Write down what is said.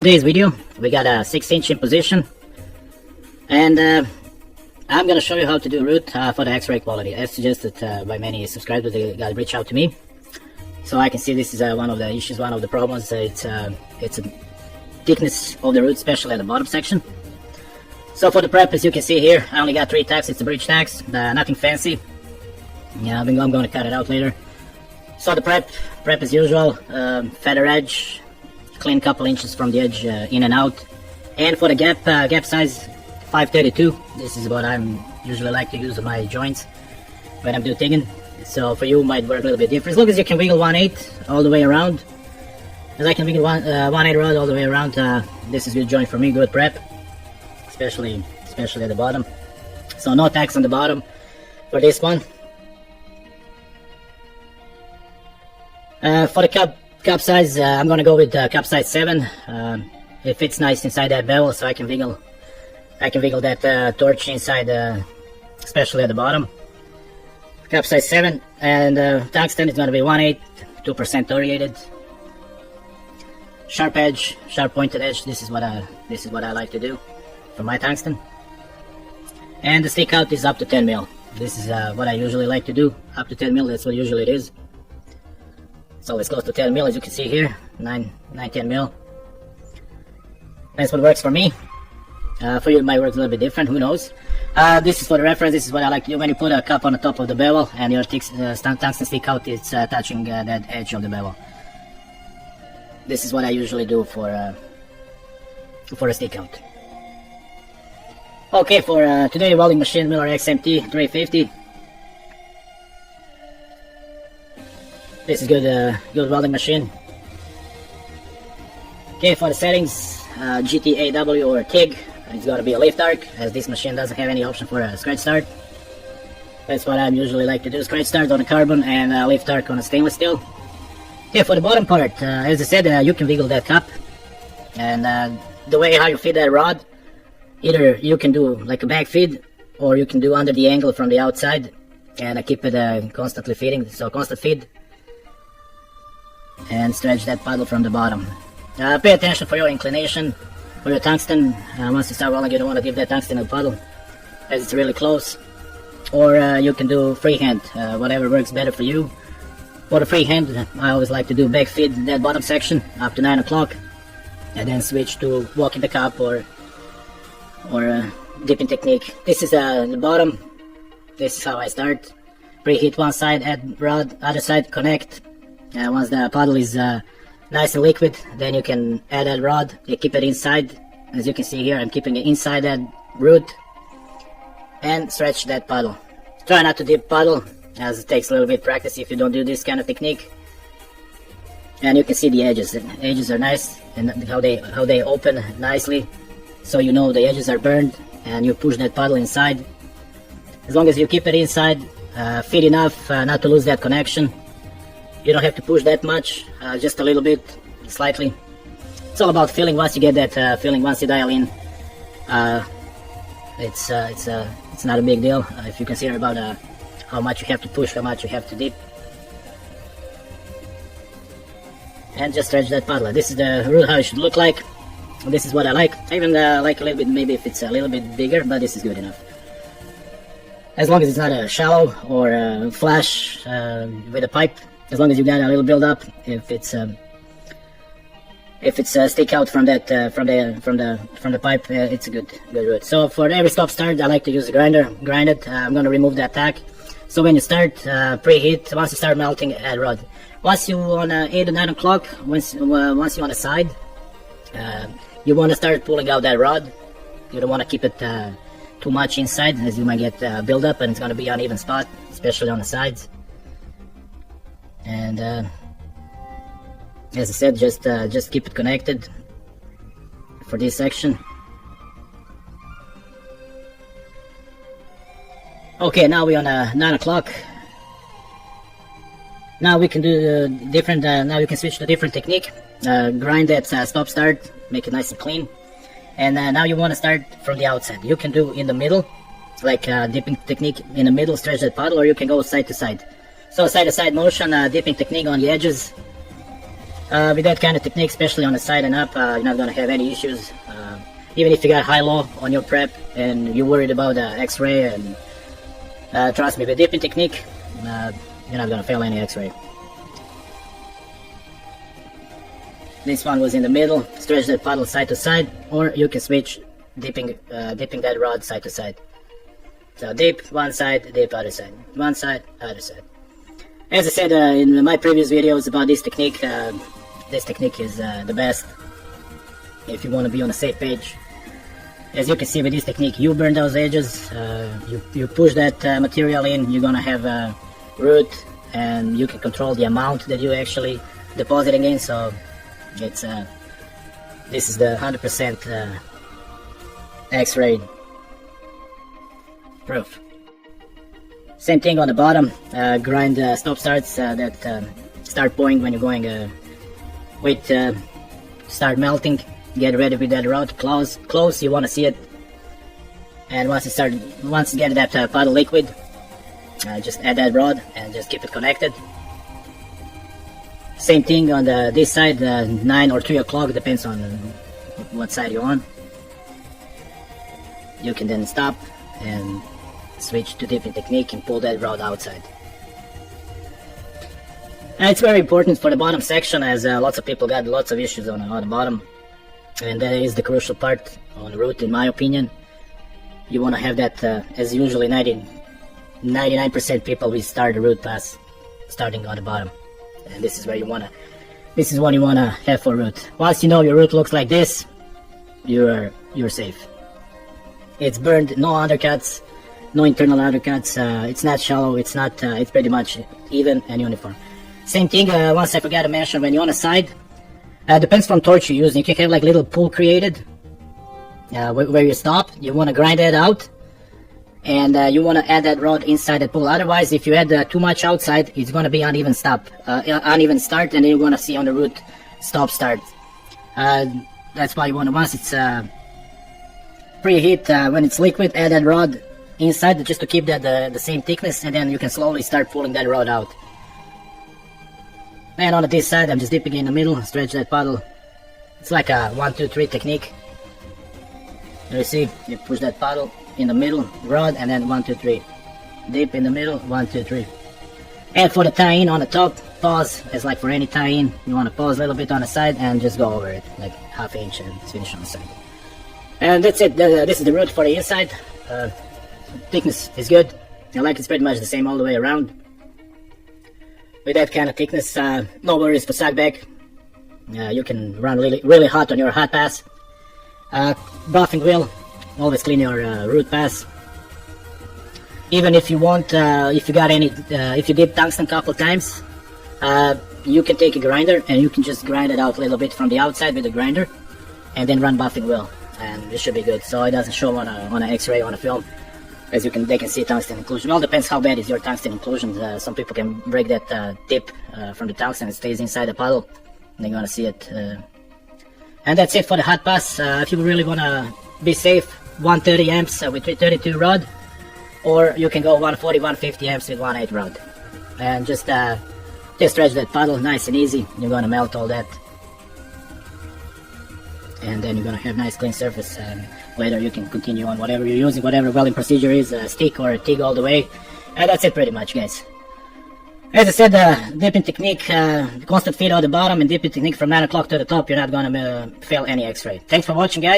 Today's video we got a 6-inch in position, and I'm gonna show you how to do root for the X-ray quality as suggested by many subscribers. They got reach out to me, so I can see this is one of the issues, one of the problems. It's a thickness of the root, especially at the bottom section. So for the prep, as you can see here, I only got 3 tacks. It's the bridge tacks, nothing fancy. Yeah, I'm going to cut it out later. So the prep as usual, feather edge, clean couple inches from the edge in and out. And for the gap size, 532. This is what I'm usually like to use on my joints when I'm doing digging. So for you, it might work a little bit different. As long as you can wiggle 1/8 all the way around. As I can wiggle 1/8 rod all the way around, this is good joint for me, good prep, especially at the bottom. So no tacks on the bottom for this one. For the cup size, I'm gonna go with cup size 7. It fits nice inside that bevel, so I can wiggle that torch inside, especially at the bottom. Cup size 7, and tungsten is gonna be 1/8, 2% thoriated. Sharp edge, sharp pointed edge. This is what I like to do for my tungsten. And the stick out is up to 10 mil. This is what I usually like to do, up to 10 mil. That's what usually it is. So it's close to 10 mil, as you can see here, 9-10 mil. That's what works for me. For you, it might work a little bit different, who knows. This is for the reference. This is what I like to do when you put a cup on the top of the bevel and your tungsten stick out is touching that edge of the bevel. This is what I usually do for a stick out. Okay, for today, welding machine Miller XMT 350. This is good welding machine. Okay, for the settings, GTAW or TIG, it's got to be a lift arc, as this machine doesn't have any option for a scratch start. That's what I usually like to do, scratch start on a carbon and lift arc on a stainless steel. Okay, for the bottom part, as I said, you can wiggle that cup, and the way how you feed that rod, either you can do like a back feed, or you can do under the angle from the outside, and keep it constantly feeding, so constant feed. And stretch that puddle from the bottom. Pay attention for your inclination for your tungsten. Once you start welding, you don't want to give that tungsten a puddle as it's really close. Or you can do freehand, whatever works better for you. For the freehand, I always like to do back feed that bottom section up to 9 o'clock, and then switch to walking the cup or dipping technique. This is the bottom. This is how I start. Preheat one side, add rod, other side, connect. Once the puddle is nice and liquid, then you can add that rod. You keep it inside. As you can see here, I'm keeping it inside that root, and stretch that puddle. Try not to dip puddle, as it takes a little bit of practice if you don't do this kind of technique. And you can see the edges. The edges are nice, and how they open nicely, so you know the edges are burned, and you push that puddle inside. As long as you keep it inside, feed enough not to lose that connection. You don't have to push that much, just a little bit, slightly. It's all about feeling. Once you get that feeling, once you dial in, it's not a big deal if you consider about how much you have to push, how much you have to dip. And just stretch that puddle. This is the root, how it should look like. This is what I like. I even like a little bit, maybe if it's a little bit bigger, but this is good enough. As long as it's not a shallow or a flash with a pipe. As long as you got a little build up, if it's stick out from that from the pipe, it's a good root. So for every stop start, I like to use a grinder. Grind it. I'm gonna remove that tack. So when you start preheat, once you start melting, add rod. Once you on 8 or 9 o'clock, once you're on the side, you want to start pulling out that rod. You don't want to keep it too much inside, as you might get build up, and it's gonna be uneven spot, especially on the sides. And as I said, just keep it connected for this section. Okay, now we're on 9 o'clock. Now we can do different. Now we can switch to a different technique. Grind that stop start, make it nice and clean. And now you want to start from the outside. You can do in the middle, like dipping technique in the middle, stretch that puddle, or you can go side to side. So side to side motion, dipping technique on the edges. With that kind of technique, especially on the side and up, you're not gonna have any issues. Even if you got high-low on your prep and you're worried about X-ray, and trust me, with dipping technique, you're not gonna fail any X-ray. This one was in the middle. Stretch that paddle side to side, or you can switch dipping that rod side to side. So dip one side, dip other side, one side, other side. As I said in my previous videos about this technique is the best if you want to be on the safe page. As you can see with this technique, you burn those edges, you push that material in, you're gonna have a root, and you can control the amount that you actually depositing in. So it's this is the 100% X-ray proof. Same thing on the bottom. Grind stop starts that start pouring when you're going start melting. Get ready with that rod. Close. You want to see it. And once you get that puddle liquid, just add that rod and just keep it connected. Same thing on this side, 9 or 3 o'clock, depends on what side you're on. You can then stop and switch to dipping technique and pull that rod outside. And it's very important for the bottom section, as lots of people got lots of issues on the bottom, and that is the crucial part on the root, in my opinion. You want to have that, as usually 99% people will start the root pass starting on the bottom, and this is where you want to. This is what you want to have for root. Once you know your root looks like this, you're safe. It's burned, no undercuts, no internal undercuts. It's not shallow. It's not. It's pretty much even and uniform. Same thing. Once I forgot to mention, when you're on the side, depends from torch you're using. You can have like little pool created where you stop. You want to grind that out, and you want to add that rod inside the pool. Otherwise, if you add too much outside, it's going to be uneven start, and then you're going to see on the root stop start. That's why you want to, once it's preheat, when it's liquid, add that rod inside just to keep that the same thickness, and then you can slowly start pulling that rod out. And on this side, I'm just dipping in the middle, stretch that paddle. It's like a 1, 2, 3 technique. You see, you push that paddle in the middle, rod, and then 1, 2, 3. Dip in the middle, 1, 2, 3. And for the tie-in on the top, pause. It's like for any tie-in, you want to pause a little bit on the side and just go over it, like ½ inch, and finish on the side. And that's it. This is the root for the inside. Thickness is good. I like it's pretty much the same all the way around. With that kind of thickness, no worries for suckback. You can run really hot on your hot pass. Buffing wheel, always clean your root pass. Even if you want, if you dip tungsten a couple times, you can take a grinder and you can just grind it out a little bit from the outside with the grinder, and then run buffing wheel, and it should be good. So it doesn't show on an X-ray on a film. As they can see tungsten inclusion. Well, depends how bad is your tungsten inclusion. Some people can break that tip from the tungsten. It stays inside the puddle. They're gonna see it. And that's it for the hot pass. If you really wanna be safe, 130 amps with 332 rod, or you can go 140, 150 amps with 1.8 rod. And just stretch that puddle nice and easy. You're gonna melt all that, and then you're gonna have nice clean surface. And later you can continue on whatever you're using, whatever welding procedure is, a stick or a TIG all the way. And that's it pretty much, guys. As I said, dipping technique, constant feed on the bottom, and dipping technique from 9 o'clock to the top, you're not gonna fail any X-ray. Thanks for watching, guys.